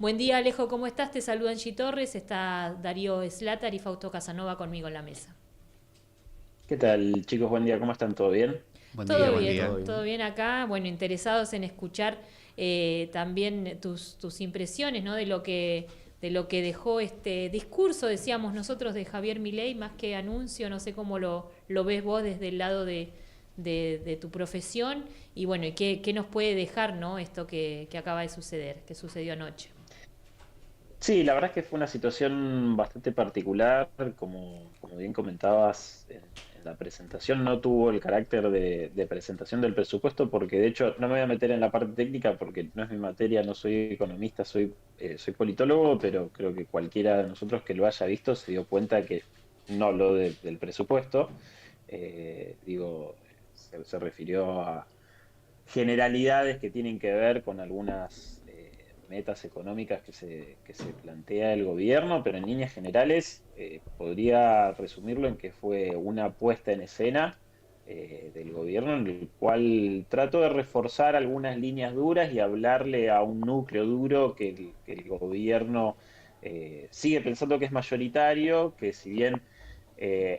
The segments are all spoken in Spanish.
Buen día, Alejo, ¿cómo estás? Te saluda Angie Torres, está Darío Slatar y Fausto Casanova conmigo en la mesa. ¿Qué tal, chicos? Buen día, ¿cómo están? ¿Todo bien? Buen día, buen día. Todo bien acá. Bueno, interesados en escuchar también tus impresiones, ¿no? De lo que dejó este discurso, decíamos nosotros, de Javier Milei, más que anuncio, no sé cómo lo ves vos desde el lado de tu profesión y bueno, y qué nos puede dejar, ¿no? Esto que acaba de suceder, que sucedió anoche. Sí, la verdad es que fue una situación bastante particular, como bien comentabas en la presentación, no tuvo el carácter de presentación del presupuesto porque de hecho no me voy a meter en la parte técnica porque no es mi materia, no soy economista, soy politólogo, pero creo que cualquiera de nosotros que lo haya visto se dio cuenta que no habló del presupuesto. Digo, se refirió a generalidades que tienen que ver con algunas metas económicas que se plantea el gobierno, pero en líneas generales podría resumirlo en que fue una puesta en escena del gobierno en el cual trató de reforzar algunas líneas duras y hablarle a un núcleo duro que el gobierno sigue pensando que es mayoritario, que si bien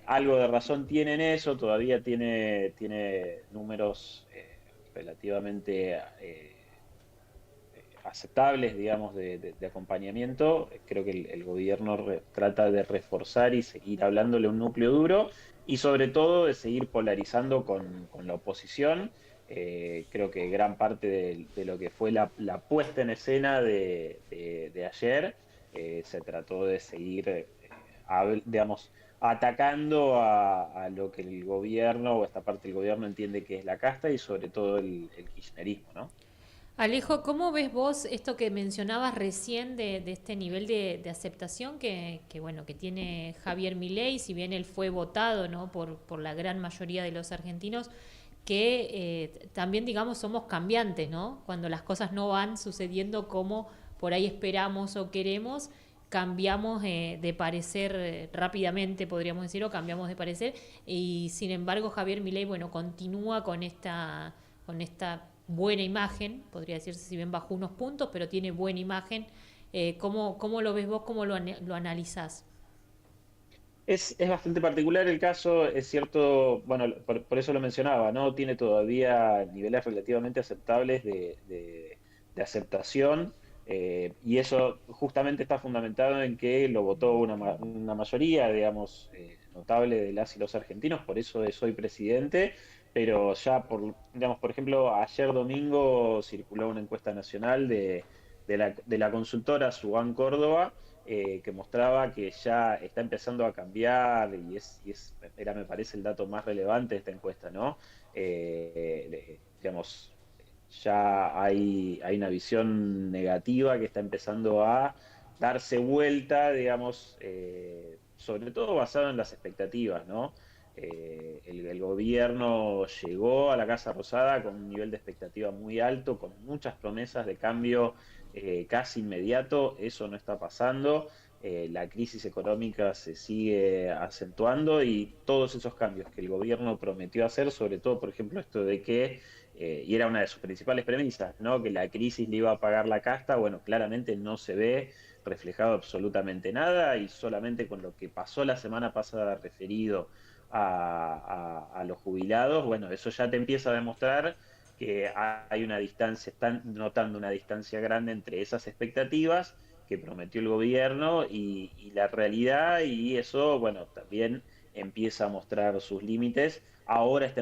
algo de razón tiene en eso, todavía tiene números relativamente aceptables, digamos, de acompañamiento. Creo que el gobierno trata de reforzar y seguir hablándole a un núcleo duro y sobre todo de seguir polarizando con la oposición. Creo que gran parte de lo que fue la puesta en escena de ayer se trató de seguir, digamos, atacando a lo que el gobierno o esta parte del gobierno entiende que es la casta y sobre todo el kirchnerismo, ¿no? Alejo, ¿cómo ves vos esto que mencionabas recién de este nivel de aceptación bueno, que tiene Javier Milei, si bien él fue votado, ¿no? Por la gran mayoría de los argentinos, que también, digamos, somos cambiantes, ¿no? Cuando las cosas no van sucediendo como por ahí esperamos o queremos, cambiamos de parecer rápidamente, podríamos decir, o cambiamos de parecer, y sin embargo Javier Milei, bueno, continúa con esta buena imagen, podría decirse, si bien bajó unos puntos, pero tiene buena imagen. ¿Cómo lo ves vos? ¿Cómo lo analizás? Es bastante particular el caso, es cierto, bueno, por eso lo mencionaba, ¿no? Tiene todavía niveles relativamente aceptables de aceptación, y eso justamente está fundamentado en que lo votó una mayoría, digamos, notable de las y los argentinos, por eso es hoy presidente, pero ya digamos, por ejemplo, ayer domingo circuló una encuesta nacional de la consultora Subán Córdoba, que mostraba que ya está empezando a cambiar era, me parece, el dato más relevante de esta encuesta, ¿no? Digamos, ya hay una visión negativa que está empezando a darse vuelta, digamos, sobre todo basado en las expectativas, ¿no? El gobierno llegó a la Casa Rosada con un nivel de expectativa muy alto, con muchas promesas de cambio casi inmediato. Eso no está pasando. La crisis económica se sigue acentuando y todos esos cambios que el gobierno prometió hacer, sobre todo, por ejemplo, esto de que, y era una de sus principales premisas, ¿no? Que la crisis le iba a pagar la casta, bueno, claramente no se ve reflejado absolutamente nada y solamente con lo que pasó la semana pasada referido a los jubilados, bueno, eso ya te empieza a demostrar que hay una distancia, están notando una distancia grande entre esas expectativas que prometió el gobierno y la realidad, y eso, bueno, también empieza a mostrar sus límites. Ahora está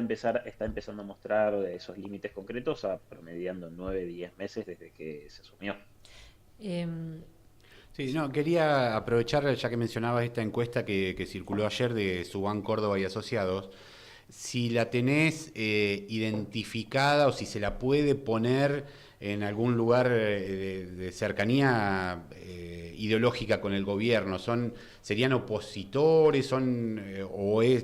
empezando a mostrar esos límites concretos, promediando 9, 10 meses desde que se asumió. Eh, Sí, no, quería aprovechar, ya que mencionabas esta encuesta que circuló ayer de Subán Córdoba y Asociados, si la tenés identificada o si se la puede poner en algún lugar de cercanía ideológica con el gobierno. ¿Serían opositores?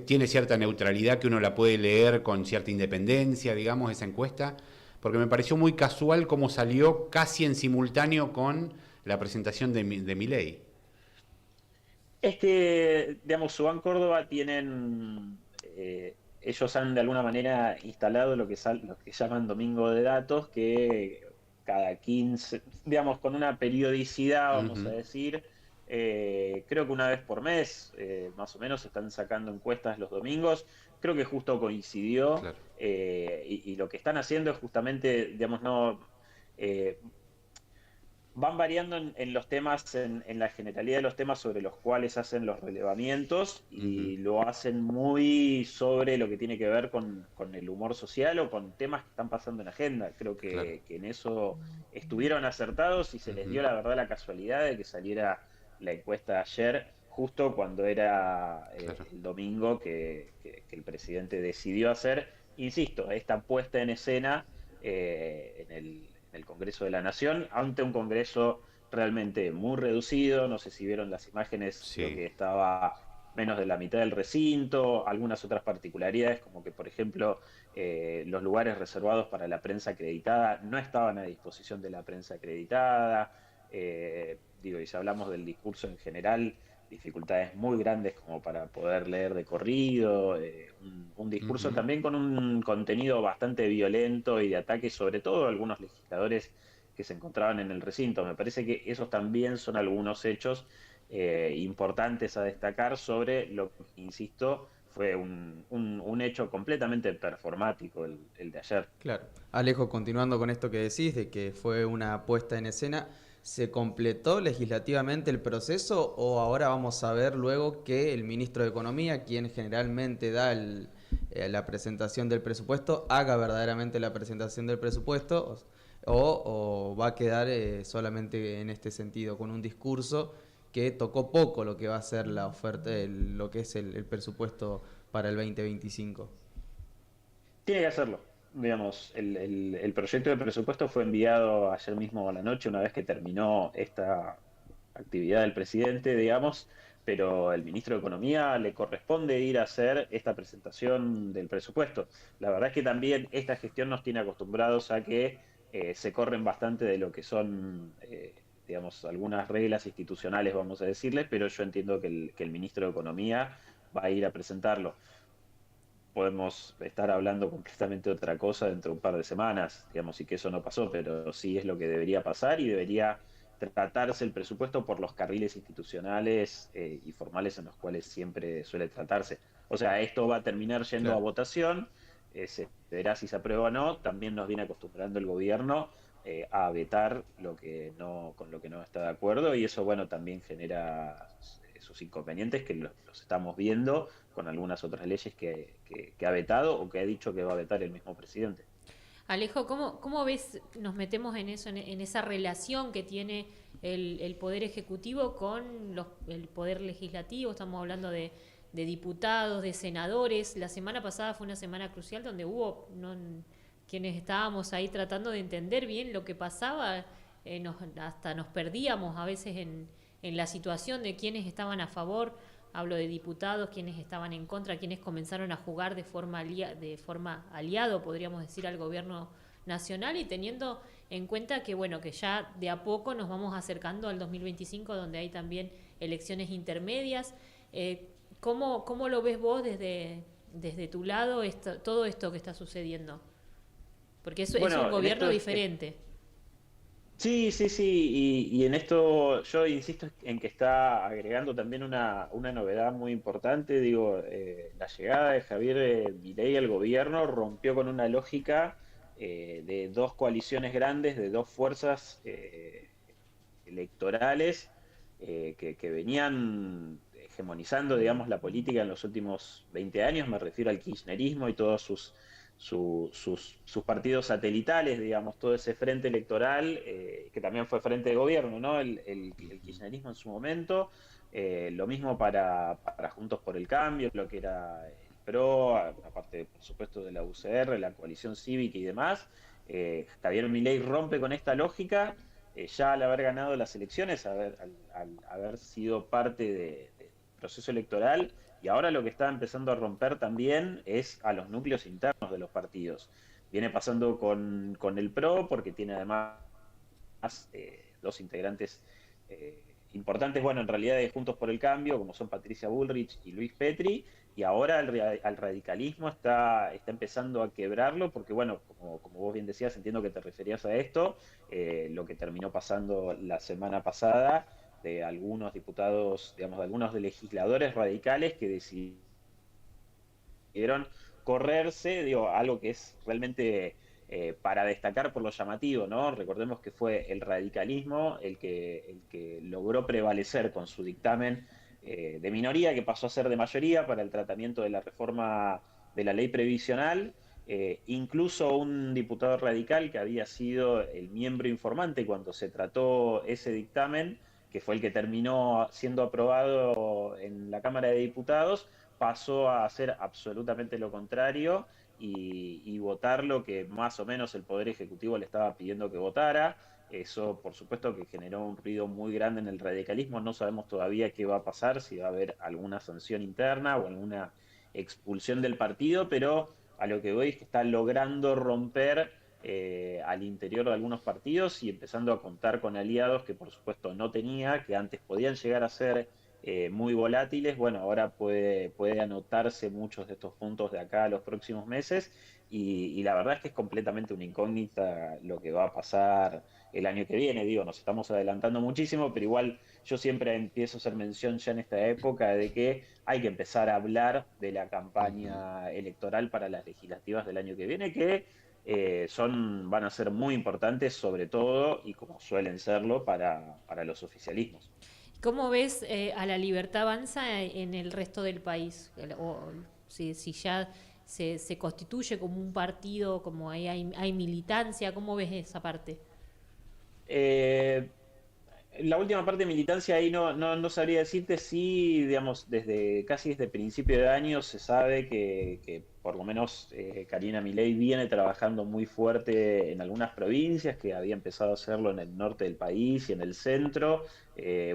¿Tiene cierta neutralidad que uno la puede leer con cierta independencia, digamos, esa encuesta? Porque me pareció muy casual cómo salió casi en simultáneo con la presentación de Milei. Es que, digamos, Subán Córdoba ellos han de alguna manera instalado lo que llaman domingo de datos, que cada 15, digamos, con una periodicidad, vamos a Ujú, decir. Creo que una vez por mes, más o menos, están sacando encuestas los domingos. Creo que justo coincidió, claro. y lo que están haciendo es justamente, digamos, no... eh, van variando en los temas, en la generalidad de los temas sobre los cuales hacen los relevamientos, Ujú, y lo hacen muy sobre lo que tiene que ver con el humor social o con temas que están pasando en agenda. Creo claro. que en eso estuvieron acertados, y se les Ujú, dio la verdad la casualidad de que saliera la encuesta ayer, justo cuando era claro. el domingo que el presidente decidió hacer, insisto, esta puesta en escena en el Congreso de la Nación, ante un Congreso realmente muy reducido. No sé si vieron las imágenes, creo Sí. que estaba menos de la mitad del recinto, algunas otras particularidades, como que, por ejemplo, los lugares reservados para la prensa acreditada no estaban a disposición de la prensa acreditada. Digo, y si hablamos del discurso en general, dificultades muy grandes como para poder leer de corrido, un discurso Ujú, también con un contenido bastante violento y de ataque, sobre todo a algunos legisladores que se encontraban en el recinto. Me parece que esos también son algunos hechos importantes a destacar sobre lo que, insisto, fue un hecho completamente performático el de ayer. Claro. Alejo, continuando con esto que decís, de que fue una puesta en escena, ¿se completó legislativamente el proceso o ahora vamos a ver luego que el ministro de Economía, quien generalmente da la presentación del presupuesto, haga verdaderamente la presentación del presupuesto o va a quedar solamente en este sentido, con un discurso que tocó poco lo que va a ser la oferta, lo que es el presupuesto para el 2025? Tiene que hacerlo. Digamos, el proyecto de presupuesto fue enviado ayer mismo a la noche, una vez que terminó esta actividad del presidente, digamos, pero el ministro de Economía le corresponde ir a hacer esta presentación del presupuesto. La verdad es que también esta gestión nos tiene acostumbrados a que se corren bastante de lo que son, digamos, algunas reglas institucionales, vamos a decirles, pero yo entiendo que el ministro de Economía va a ir a presentarlo. Podemos estar hablando completamente otra cosa dentro de un par de semanas, digamos, y que eso no pasó, pero sí es lo que debería pasar, y debería tratarse el presupuesto por los carriles institucionales y formales en los cuales siempre suele tratarse. O sea, esto va a terminar yendo a claro. votación, se verá si se aprueba o no. También nos viene acostumbrando el gobierno a vetar lo que no, con lo que no está de acuerdo, y eso, bueno, también genera sus inconvenientes, que los estamos viendo con algunas otras leyes que ha vetado o que ha dicho que va a vetar el mismo presidente. Alejo, ¿cómo ves, nos metemos en eso, en esa relación que tiene el Poder Ejecutivo con el Poder Legislativo? Estamos hablando de diputados, de senadores. La semana pasada fue una semana crucial donde hubo quienes estábamos ahí tratando de entender bien lo que pasaba, hasta nos perdíamos a veces en la situación de quienes estaban a favor. Hablo de diputados, quienes estaban en contra, quienes comenzaron a jugar de forma aliado, podríamos decir, al gobierno nacional, y teniendo en cuenta que, bueno, que ya de a poco nos vamos acercando al 2025, donde hay también elecciones intermedias. ¿Cómo lo ves vos desde tu lado todo esto que está sucediendo? Porque eso es un Bueno, en gobierno esto diferente. sí, sí, sí, y en esto yo insisto en que está agregando también una novedad muy importante. Digo, la llegada de Javier Milei al gobierno rompió con una lógica de dos coaliciones grandes, de dos fuerzas electorales que venían hegemonizando, digamos, la política en los últimos 20 años. Me refiero al kirchnerismo y todos sus partidos satelitales, digamos, todo ese frente electoral, que también fue frente de gobierno, ¿no? El kirchnerismo en su momento, lo mismo para Juntos por el Cambio, lo que era el PRO, aparte, por supuesto, de la UCR, la coalición cívica y demás. Javier Milei rompe con esta lógica, ya al haber ganado las elecciones, al haber sido parte del proceso electoral, y ahora lo que está empezando a romper también es a los núcleos internos de los partidos. Viene pasando con el PRO, porque tiene además dos integrantes importantes, bueno, en realidad de Juntos por el Cambio, como son Patricia Bullrich y Luis Petri, y ahora al radicalismo está empezando a quebrarlo, porque bueno, como vos bien decías, entiendo que te referías a esto, lo que terminó pasando la semana pasada, de algunos diputados, digamos, de algunos de legisladores radicales que decidieron correrse, digo, algo que es realmente para destacar por lo llamativo, ¿no? Recordemos que fue el radicalismo el que logró prevalecer con su dictamen de minoría, que pasó a ser de mayoría para el tratamiento de la reforma de la ley previsional. Incluso un diputado radical que había sido el miembro informante cuando se trató ese dictamen, que fue el que terminó siendo aprobado en la Cámara de Diputados, pasó a hacer absolutamente lo contrario y votar lo que más o menos el Poder Ejecutivo le estaba pidiendo que votara. Eso, por supuesto, que generó un ruido muy grande en el radicalismo. No sabemos todavía qué va a pasar, si va a haber alguna sanción interna o alguna expulsión del partido, pero a lo que voy es que está logrando romper al interior de algunos partidos y empezando a contar con aliados que por supuesto no tenía, que antes podían llegar a ser muy volátiles. Bueno, ahora puede anotarse muchos de estos puntos de acá a los próximos meses y la verdad es que es completamente una incógnita lo que va a pasar el año que viene. Digo, nos estamos adelantando muchísimo, pero igual yo siempre empiezo a hacer mención ya en esta época de que hay que empezar a hablar de la Ujú. campaña electoral para las legislativas del año que viene, que van a ser muy importantes, sobre todo, y como suelen serlo, para los oficialismos. ¿Cómo ves a la Libertad Avanza en el resto del país? O si ya se constituye como un partido, como hay militancia, ¿cómo ves esa parte? Eh, la última parte de militancia ahí no sabría decirte si, digamos, casi desde principio de año se sabe que por lo menos Karina Milei viene trabajando muy fuerte en algunas provincias, que había empezado a hacerlo en el norte del país y en el centro.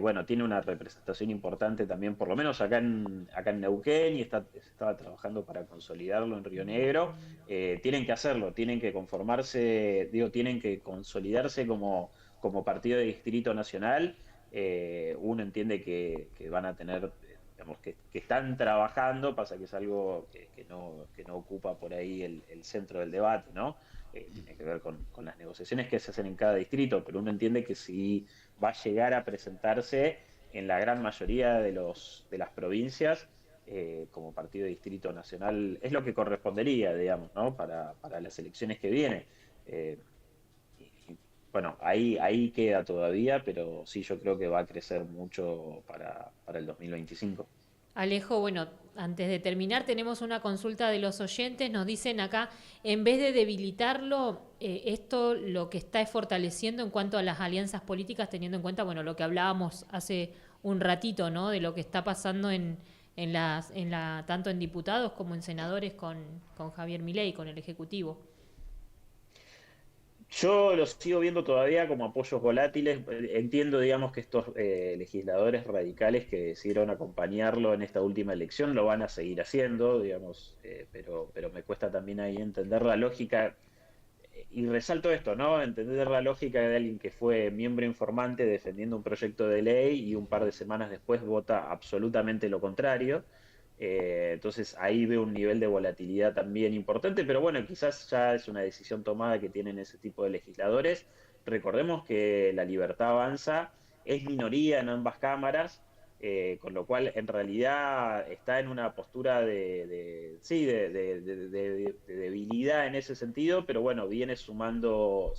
Bueno, tiene una representación importante también, por lo menos acá en Neuquén, y estaba trabajando para consolidarlo en Río Negro. Tienen que hacerlo, tienen que conformarse, digo, tienen que consolidarse como partido de distrito nacional. Uno entiende que van a tener, digamos, que están trabajando, pasa que es algo que no ocupa por ahí el centro del debate, ¿no? Tiene que ver con las negociaciones que se hacen en cada distrito, pero uno entiende que si va a llegar a presentarse en la gran mayoría de las provincias, como partido de distrito nacional, es lo que correspondería, digamos, ¿no? Para las elecciones que vienen. Eh, bueno, ahí queda todavía, pero sí, yo creo que va a crecer mucho para el 2025. Alejo, bueno, antes de terminar tenemos una consulta de los oyentes. Nos dicen acá, en vez de debilitarlo, esto lo que está es fortaleciendo en cuanto a las alianzas políticas, teniendo en cuenta, bueno, lo que hablábamos hace un ratito, ¿no? De lo que está pasando tanto en diputados como en senadores con Javier Milei, con el Ejecutivo. Yo los sigo viendo todavía como apoyos volátiles. Entiendo, digamos, que estos legisladores radicales que decidieron acompañarlo en esta última elección lo van a seguir haciendo, digamos, pero me cuesta también ahí entender la lógica. Y resalto esto, ¿no? Entender la lógica de alguien que fue miembro informante defendiendo un proyecto de ley y un par de semanas después vota absolutamente lo contrario. Entonces ahí veo un nivel de volatilidad también importante, pero bueno, quizás ya es una decisión tomada que tienen ese tipo de legisladores. Recordemos que la Libertad Avanza es minoría en ambas cámaras, con lo cual en realidad está en una postura sí, de debilidad en ese sentido, pero bueno, viene sumando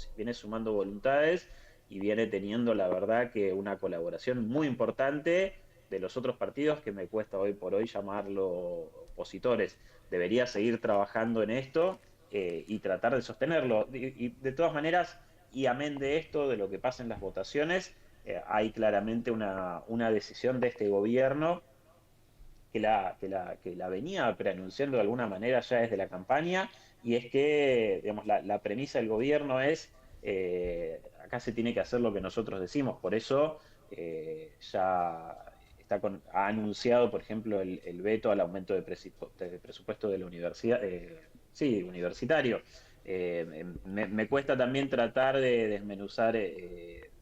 voluntades y viene teniendo la verdad que una colaboración muy importante de los otros partidos, que me cuesta hoy por hoy llamarlo opositores. Debería seguir trabajando en esto y tratar de sostenerlo. Y de todas maneras, y amén de esto, de lo que pasa en las votaciones, hay claramente una decisión de este gobierno que la venía preanunciando de alguna manera ya desde la campaña, y es que, digamos, la premisa del gobierno es, acá se tiene que hacer lo que nosotros decimos. Por eso ya ha anunciado, por ejemplo, el veto al aumento de presupuesto de la universidad, sí, universitario. Me cuesta también tratar de desmenuzar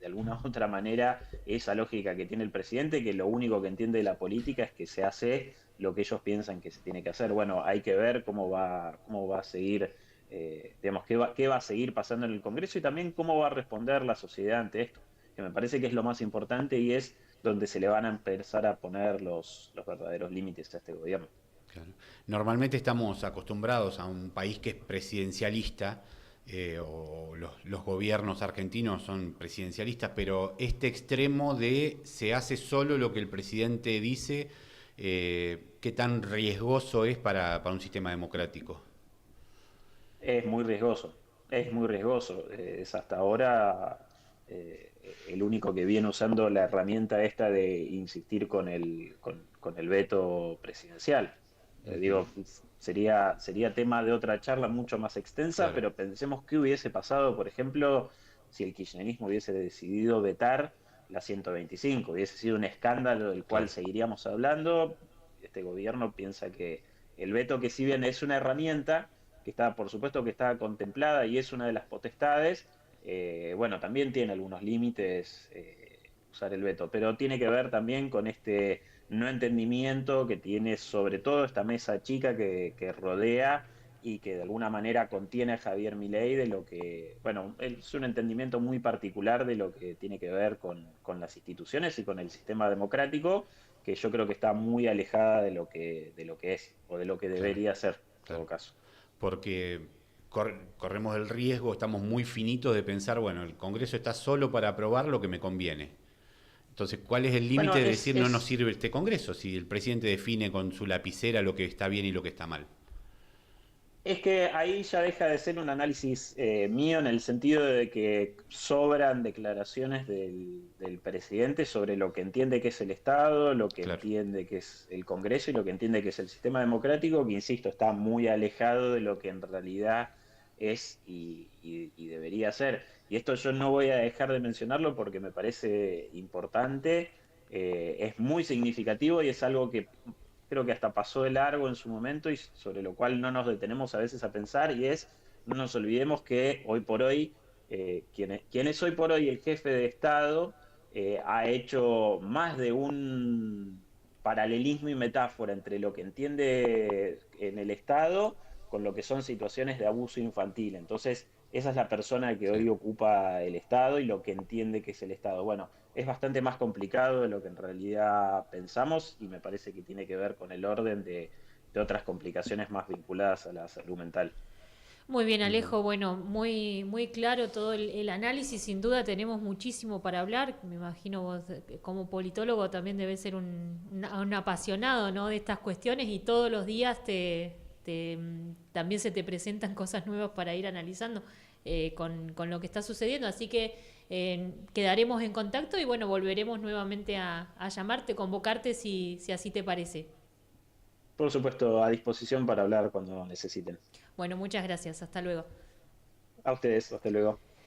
de alguna u otra manera esa lógica que tiene el presidente, que lo único que entiende de la política es que se hace lo que ellos piensan que se tiene que hacer. Bueno, hay que ver cómo va a seguir, digamos, qué va a seguir pasando en el Congreso y también cómo va a responder la sociedad ante esto, que me parece que es lo más importante y es donde se le van a empezar a poner los verdaderos límites a este gobierno. Claro. Normalmente estamos acostumbrados a un país que es presidencialista, o los gobiernos argentinos son presidencialistas, pero este extremo de se hace solo lo que el presidente dice, ¿qué tan riesgoso es para un sistema democrático? Es muy riesgoso, es muy riesgoso. Es hasta ahora el único que viene usando la herramienta esta de insistir con el veto presidencial. Digo, sería tema de otra charla mucho más extensa, Claro, pero pensemos qué hubiese pasado, por ejemplo, si el kirchnerismo hubiese decidido vetar la 125, hubiese sido un escándalo del cual claro, seguiríamos hablando. Este gobierno piensa que el veto, que si bien es una herramienta, que está, por supuesto que está contemplada y es una de las potestades, bueno, también tiene algunos límites usar el veto, pero tiene que ver también con este no entendimiento que tiene sobre todo esta mesa chica que rodea y que de alguna manera contiene a Javier Milei de lo que, bueno, es un entendimiento muy particular de lo que tiene que ver con las instituciones y con el sistema democrático, que yo creo que está muy alejada de lo que es o de lo que claro, debería ser, en claro. todo caso. Porque corremos el riesgo, estamos muy finitos de pensar, bueno, el Congreso está solo para aprobar lo que me conviene. Entonces, ¿cuál es el Bueno, límite de decir no nos sirve este Congreso si el presidente define con su lapicera lo que está bien y lo que está mal? es que ahí ya deja de ser un análisis mío en el sentido de que sobran declaraciones del presidente sobre lo que entiende que es el Estado, lo que Claro, entiende que es el Congreso y lo que entiende que es el sistema democrático, que insisto, está muy alejado de lo que en realidad es y debería ser. Y esto yo no voy a dejar de mencionarlo porque me parece importante, es muy significativo y es algo que creo que hasta pasó de largo en su momento y sobre lo cual no nos detenemos a veces a pensar, y es, no nos olvidemos que hoy por hoy, quien es hoy por hoy el jefe de Estado, ha hecho más de un paralelismo y metáfora entre lo que entiende en el Estado con lo que son situaciones de abuso infantil. Entonces, esa es la persona que sí. hoy ocupa el Estado y lo que entiende que es el Estado. Bueno, es bastante más complicado de lo que en realidad pensamos y me parece que tiene que ver con el orden de otras complicaciones más vinculadas a la salud mental. Muy bien, Ujú. Alejo. Bueno, muy claro todo el análisis. Sin duda tenemos muchísimo para hablar. Me imagino vos, como politólogo, también debes ser un apasionado, ¿no?, de estas cuestiones y todos los días también se te presentan cosas nuevas para ir analizando con lo que está sucediendo. Así que quedaremos en contacto y bueno, volveremos nuevamente a llamarte, convocarte si así te parece. Por supuesto, a disposición para hablar cuando necesiten. Bueno, muchas gracias. Hasta luego. A ustedes, hasta luego.